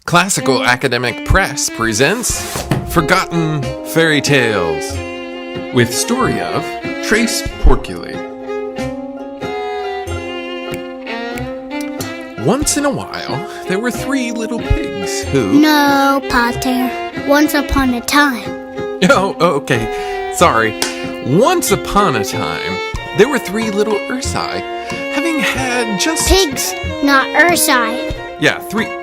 Classical Academic Press presents Forgotten Fairy Tales with story of Trace Porculi. Once in a while, there were three little pigs who... No, Potter. Once upon a time. Oh, okay. Sorry. Once upon a time, there were three little Ursi, having had just... Pigs, not Ursi. Yeah, three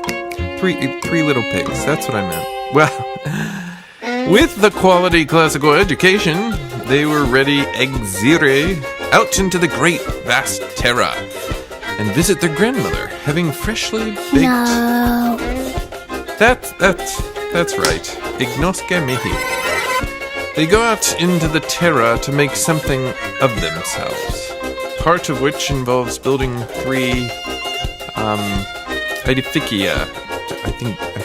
little pigs. That's what I meant. Well, with the quality classical education, they were ready exire out into the great vast terra and visit their grandmother, having freshly baked... No. That's right. Ignosce mihi. They go out into the terra to make something of themselves, part of which involves building three, edificia. I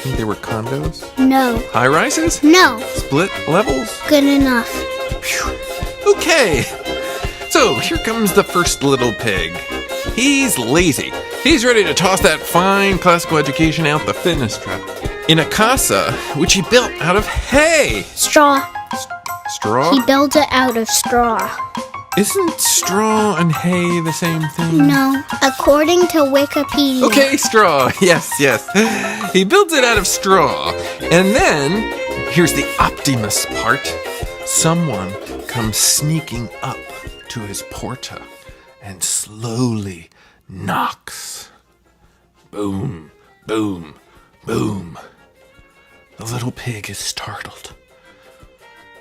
think they were condos? No. High-rises? No. Split levels? Good enough. Phew. Okay. So, here comes the first little pig. He's lazy. He's ready to toss that fine classical education out the fenestra. In a casa, which he built out of hay. Straw. Straw? He built it out of straw. Isn't straw and hay the same thing? No. According to Wikipedia. Okay, straw. Yes. He builds it out of straw. And then, here's the Optimus part. Someone comes sneaking up to his porta and slowly knocks. Boom, boom, boom. The little pig is startled.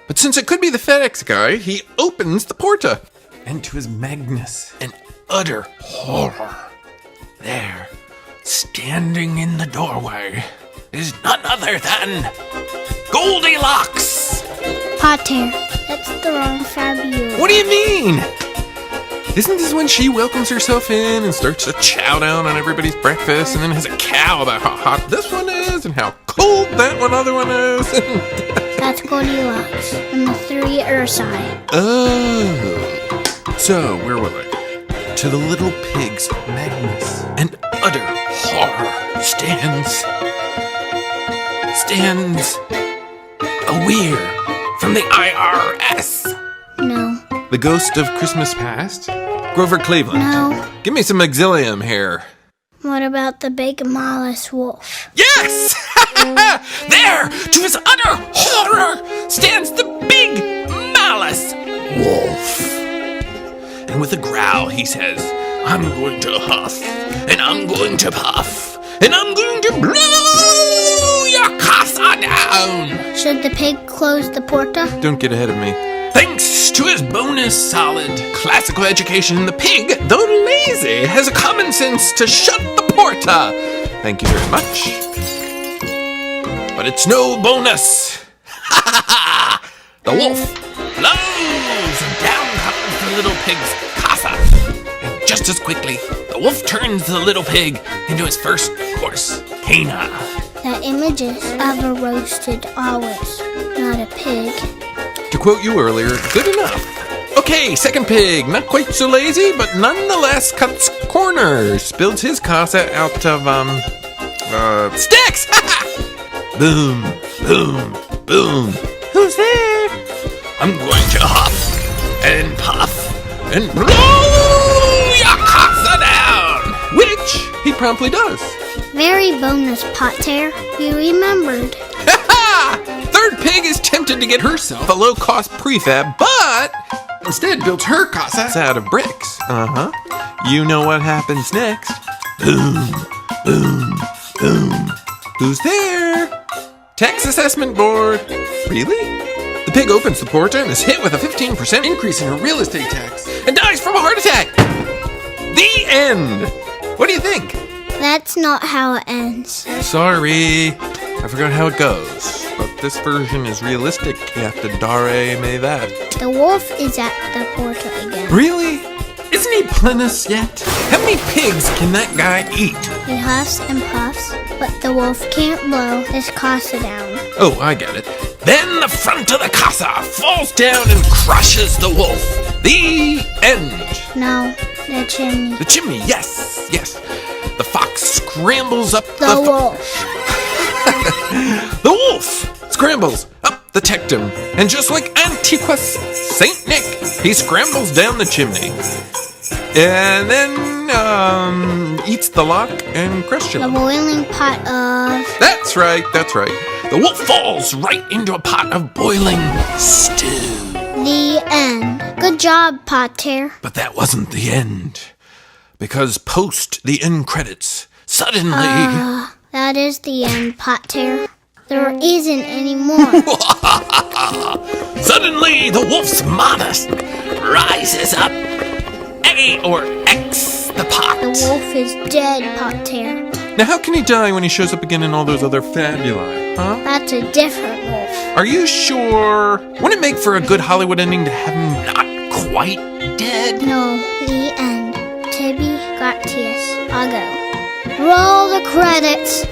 But since it could be the FedEx guy, he opens the porta. And to his madness and utter horror, there, standing in the doorway, is none other than Goldilocks! Potter, that's the wrong Fabio. What do you mean? Isn't this when she welcomes herself in and starts to chow down on everybody's breakfast and then has a cow about how hot this one is and how cold that other one is? That's Goldilocks and the three Ursi. Oh. So, where were we? To the little pig's madness and utter horror stands a weir from the IRS. No. The ghost of Christmas past? Grover Cleveland. No. Give me some auxilium here. What about the big Mollis wolf? Yes! There, to his utter horror, stands the big Malice Wolf. And with a growl, he says, I'm going to huff, and I'm going to puff, and I'm going to blow your casa down. Should the pig close the porta? Don't get ahead of me. Thanks to his bonus solid classical education, the pig, though lazy, has a common sense to shut the porta. Thank you very much. But it's no bonus. Ha ha ha! The wolf blows, and down comes the little pig's casa. And just as quickly, the wolf turns the little pig into his first course, Cana. That image is of a roasted olive, not a pig. To quote you earlier, good enough. Okay, second pig, not quite so lazy, but nonetheless cuts corners. Builds his casa out of, sticks! Boom, boom, boom. Who's there? I'm going to huff and puff and blow your casa down, which he promptly does. Very bonus, Potter. You remembered. Third pig is tempted to get herself a low-cost prefab, but instead builds her casa out of bricks. You know what happens next. Boom, boom, boom. Who's there? Tax assessment board. Really? The pig opens the porta and is hit with a 15% increase in her real estate tax and dies from a heart attack. The end. What do you think? That's not how it ends. Sorry. I forgot how it goes. But this version is realistic. You have to dare me that. The wolf is at the porta again. Really? Isn't he plenus yet? How many pigs can that guy eat? He huffs and puffs, but the wolf can't blow his casa down. Oh, I get it. Then the front of the casa falls down and crushes the wolf. The end. No, the chimney. The chimney, yes. The fox scrambles up The wolf. The wolf scrambles up the tectum, and just like Antiquus Saint Nick, he scrambles down the chimney. And then, eats the lock and The Christian. boiling pot of... That's right. The wolf falls right into a pot of boiling stew. The end. Good job, Potter. But that wasn't the end. Because post the end credits, suddenly... That is the end, Potter. There isn't any more. Suddenly, the wolf's monarch rises up. A or X the pot. The wolf is dead, Potter. Now, how can he die when he shows up again in all those other fabuli, huh? That's a different wolf. Are you sure? Wouldn't it make for a good Hollywood ending to have him not quite dead? No, the end. Tibby Gratius. I'll go. Roll the credits.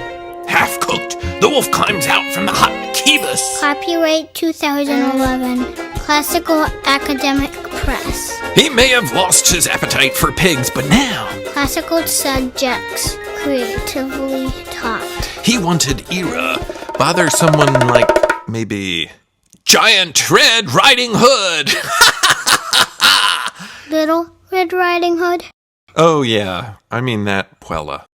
Half cooked, the wolf climbs out from the hot kibas. Copyright 2011. Classical Academic Press. He may have lost his appetite for pigs, but now Classical subjects creatively taught. he wanted era. Bother someone like maybe Giant Red Riding Hood. Little Red Riding Hood. Oh yeah, I mean that Puella.